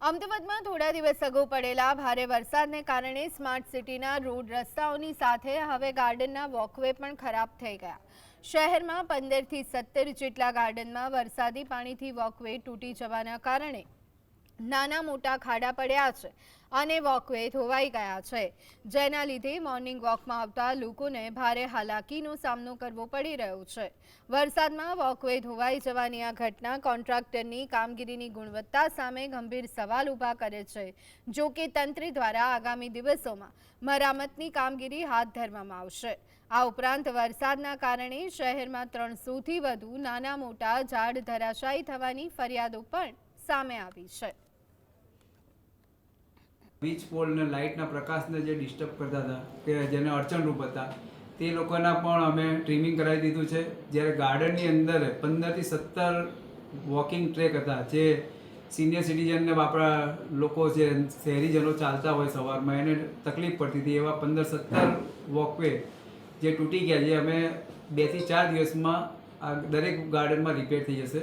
અમદાવાદમાં થોડા દિવસ અગાઉ પડેલા ભારે વરસાદને કારણે સ્માર્ટ સિટીના રોડ રસ્તાઓની સાથે હવે ગાર્ડનના વોકવે પણ ખરાબ થઈ ગયા। શહેરમાં 15 થી 17 જેટલા ગાર્ડનમાં વરસાદી પાણીથી વોકવે તૂટી જવાના કારણે નાના મોટા ખાડા પડ્યા છે અને વોકવે ધોવાઈ ગયા છે, જેના લીધે મોર્નિંગ વોકમાં આવતા લોકોને ભારે હાલાકીનો સામનો કરવો પડી રહ્યો છે। વરસાદમાં વોકવે ધોવાઈ જવાની આ ઘટના કોન્ટ્રાક્ટરની કામગીરીની ગુણવત્તા સામે ગંભીર સવાલ ઊભા કરે છે। જો કે તંત્ર દ્વારા આગામી દિવસોમાં મરામતની કામગીરી હાથ ધરવામાં આવશે। આ ઉપરાંત વરસાદના કારણે શહેરમાં 300થી વધુ નાના મોટા ઝાડ ધરાશાયી થવાની ફરિયાદો પણ સામે આવી છે। વીજ પોલ ને લાઇટના પ્રકાશને જે ડિસ્ટર્બ કરતા હતા કે જેને અડચણરૂપ હતા તે લોકોના પણ અમે ટ્રીમિંગ કરાવી દીધું છે। જ્યારે ગાર્ડનની અંદર 15થી 17 વોકિંગ ટ્રેક હતા જે સિનિયર સિટીઝનને આપણા લોકો જે શહેરીજનો ચાલતા હોય સવારમાં એને તકલીફ પડતી હતી, એવા 15-17 વોકવે જે તૂટી ગયા, જે અમે 2 થી 4 દિવસમાં આ દરેક ગાર્ડનમાં રિપેર થઈ જશે।